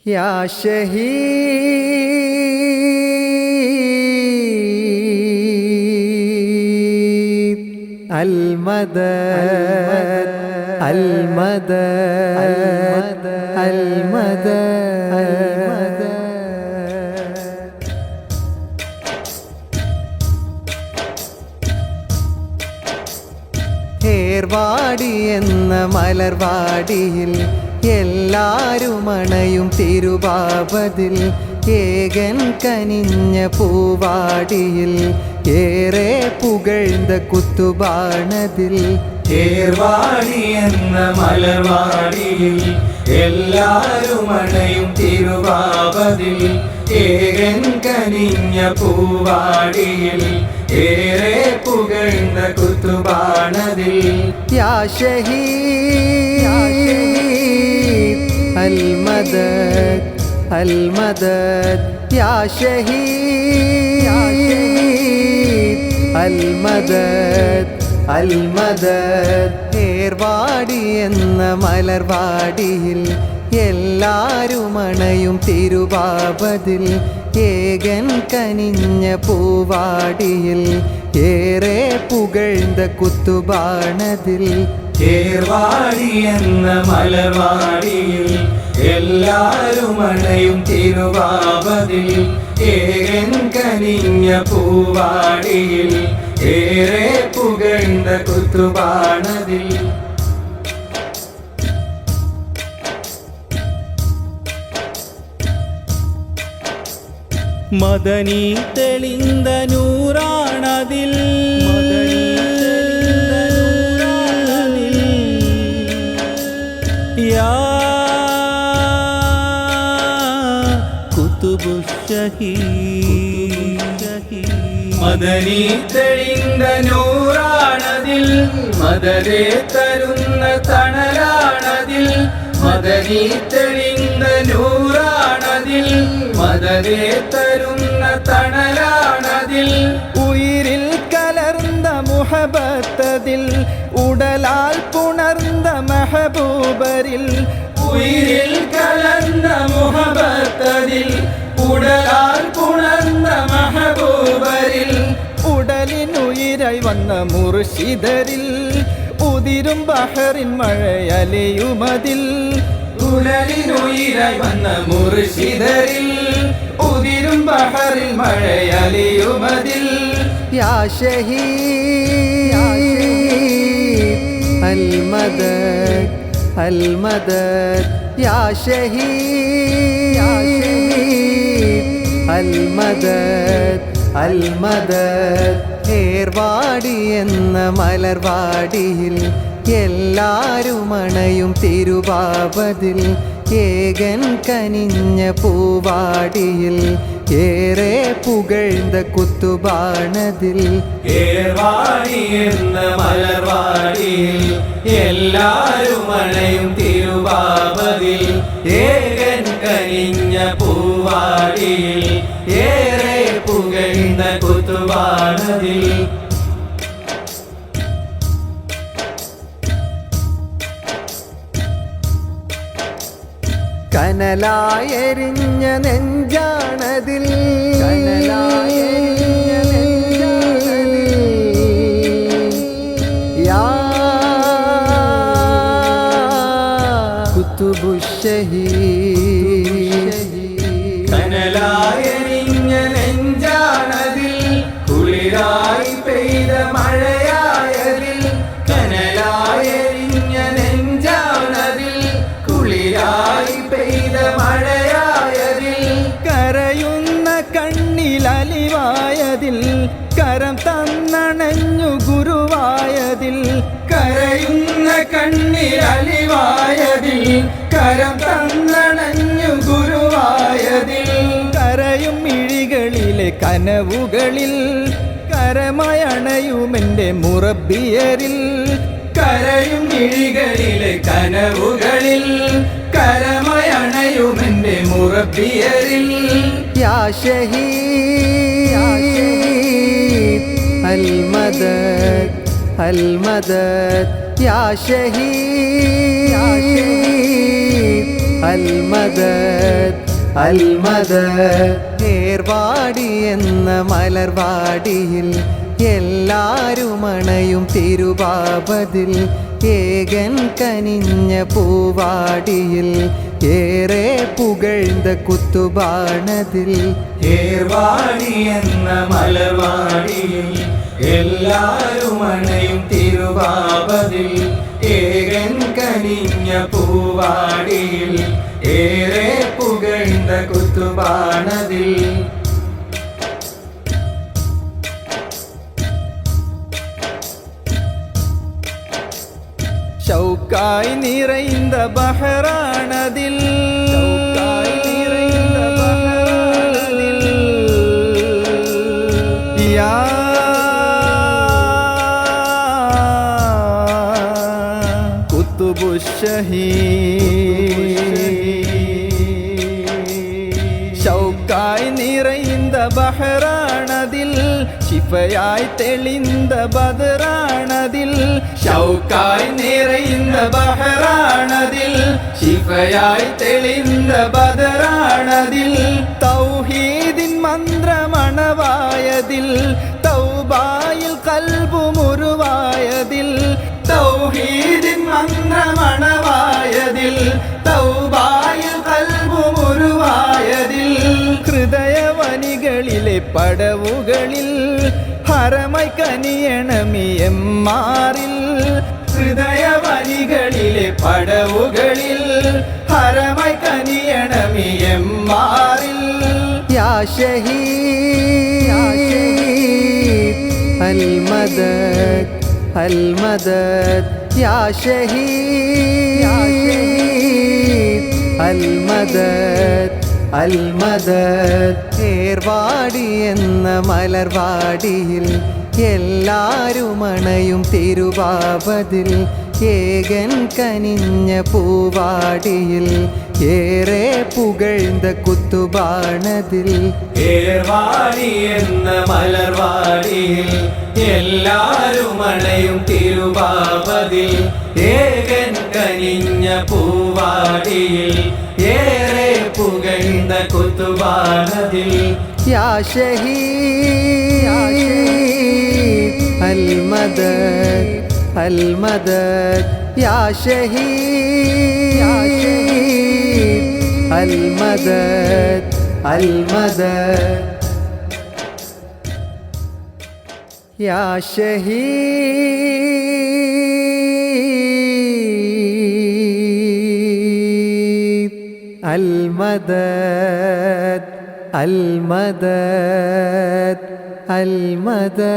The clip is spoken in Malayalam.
या शहीद المدد المدد المدد ഏർവാടി എന്ന മലർവാടിയിൽ എല്ലാരും അണയും തിരുവാപതിൽ ഏകൻ കനിഞ്ഞ പൂവാടിയിൽ ഏറെ പുകഴ്ந்த കുത്തുബാണതിൽ ഏർവാടി എന്ന മലർവാടിയിൽ എല്ലാരും അണയും തിരുവാപതിൽ ഏകൻ കനിഞ്ഞ പൂവാടിയിൽ ഏറെ പുകഴ്ന്ന കുത്തുബാണതിൽ യാ ശഹീദ് അൽ മദദ് അൽ മദദ് യാ ശഹീദ് അൽ മദദ് അൽ മദദ് ഏർവാടി എന്ന മലർവാടിയിൽ എല്ലാരും അണയും തിരുവാപതിൽ ഏകൻ കനിഞ്ഞ പൂവാടിയിൽ ഏറെ പുകഴ്ந்த കുത്തുബാണതിൽ ഏർവാടി എന്ന മലർവാടിയിൽ എല്ലാരും അണയും തിരുവാപതിൽ ഏകൻ കനിഞ്ഞ പൂവാടിയിൽ ഏറെ പുകഴ്ந்த കുത്തുബാണതിൽ മദനി തെളിந்த നൂറാണതിൽ യാ കുതുബു ഷഹീദ് മദനി തെളിந்த നൂറാണതിൽ മദരെ തരുന്ന തണലാണതിൽ മദനി തെളിந்த നൂറാണതിൽ മദരെ തരുന്ന തണലാണതിൽ ഉയിരിൽ കലർന്ന മുഹബത്തതിൽ ഉടലാൽ പുണർന്ന മെഹബൂബരിൽ ഉയിരിൽ കലർന്ന മുഹബത്തതിൽ ഉടലാൽ പുണർന്ന മെഹബൂബരിൽ ഉടലിനുയിരായി വന്ന മുർഷിദരിൽ ഉതിരും ബഹറിൻ മഴയലയുമതിൽ ഉടലിനുയിരായി വന്ന മുർഷിദരിൽ ഉതിരും ബഹറിൽ മഴയലിയുമതിൽ യാ ശഹീദ് അൽ മദദ് അൽ മദദ് യാ ശഹീദ് അൽ മദദ് അൽ മദദ് ഏർവാടി എന്ന മലർവാടിയിൽ എല്ലാരും അണയും തിരുവാപതിൽ ഏകൻ കനിഞ്ഞ പൂവാടിയിൽ ഏറെ പുകഴ്ந்த കുത്തുബാണതിൽ ഏർവാടി എന്ന മലർവാടിയിൽ എല്ലാരും അണയും തിരുവാപതിൽ ഏകൻ കനിഞ്ഞ പൂവാടിയിൽ ഏറെ പുകഴ്ந்த കുത്തുബാണതിൽ കനലായെരിഞ്ഞ നെഞ്ചാണതിൽ കനലായെരിഞ്ഞ നെഞ്ചാണതിൽ യാ കുതുബു ഷഹീദ് കനലായെരിഞ്ഞ നെഞ്ചാണതിൽ കുളിരായി പെയ്ത മഴയായതിൽ കനലായെരിഞ്ഞ നെഞ്ചാണതിൽ കുളിരായി പെയ്ത മഴയായതിൽ കരയുന്ന കണ്ണിലലിവായതിൽ കരം തന്നണഞ്ഞു ഗുരുവായതിൽ കരയുന്ന കണ്ണിലലിവായതിൽ കരം തന്നണഞ്ഞു ഗുരുവായതിൽ കരയും മിഴികളിലെ കനവുകളിൽ കരമയണയുമെൻ്റെ മുറബിയരിൽ കരയും മിഴികളിലെ കനവുകളിൽ കരമയണയുമെന്റെ മുറബിയരിൽ യാ ശഹീദ് അൽ മദദ് അൽ മദദ് യാ ശഹീദ് അൽ മദദ് അൽമദദ് ഏർവാടി എന്ന മലർവാടിയിൽ എല്ലാരും അണയും തിരുവാപതിൽ ഏകൻ കനിഞ്ഞ പൂവാടിയിൽ ഏറെ പുകഴ്ந்த കുത്തുബാണതിൽ ഏർവാടി എന്ന മലർവാടിയിൽ എല്ലാരും അണയും തിരുവാപതിൽ ഏകൻ കനിഞ്ഞ പൂവാടിയിൽ ഏറെ പുകഴ്ந்த കുത്തുബാണതിൽ ഷൗക്കായി നിറൈந்த ബഹറാണതിൽ യാ ഷൗക്കായി നിറൈந்த ബഹറാണതിൽ ശിഫയായി തെളിந்த ബദറാണതിൽ ഷൗക്കായി നിറയുന്ന ബഹറാണതിൽ ശിഫയായി തെളിந்த ബദറാണതിൽ തൗഹീദിൻ മന്ത്രമണവായതിൽ തൗബായിൽ കൽബുമുരുവായതിൽ തൗഹീദിൻ മന്ത്രമണവായതിൽ തൗബായിൽ കൽബുമുരുവായതിൽ ഹൃദയവനികളിലെ പടവുകളിൽ ഹറമായി കനിയണമിയമ്മാറിൽ ഹൃദയവനികളിലെ പടവുകളിൽ ഹറമായി കനിയണമിയമ്മാറിൽ യാ ഷഹീദ് അൽമദദ് അൽമദദ് യാ ഷഹീദ് അൽമദദ് അൽമദദ് ഏർവാടി എന്ന മലർവാടിയിൽ എല്ലാരും അണയും തിരുവാപതിൽ ഏകൻ കനിഞ്ഞ പൂവാടിയിൽ ഏറെ പുകഴ്ந்த കുത്തുബാണതിൽ ഏർവാടി എന്ന മലർവാടിയിൽ എല്ലാരും അണയും തിരുവാപതിൽ ഏകൻ കനിഞ്ഞ പൂവാടിയിൽ ഏറെ പുകഴ്ந்த കുത്തുബാണതിൽ യാ ഷഹീദ് അൽമദദ് അൽമദദ് യാ ഷഹീദ് അൽമദദ് അൽമദദ് യാ ഷഹീദ് അൽമദദ് അൽമദദ് അൽമദദ്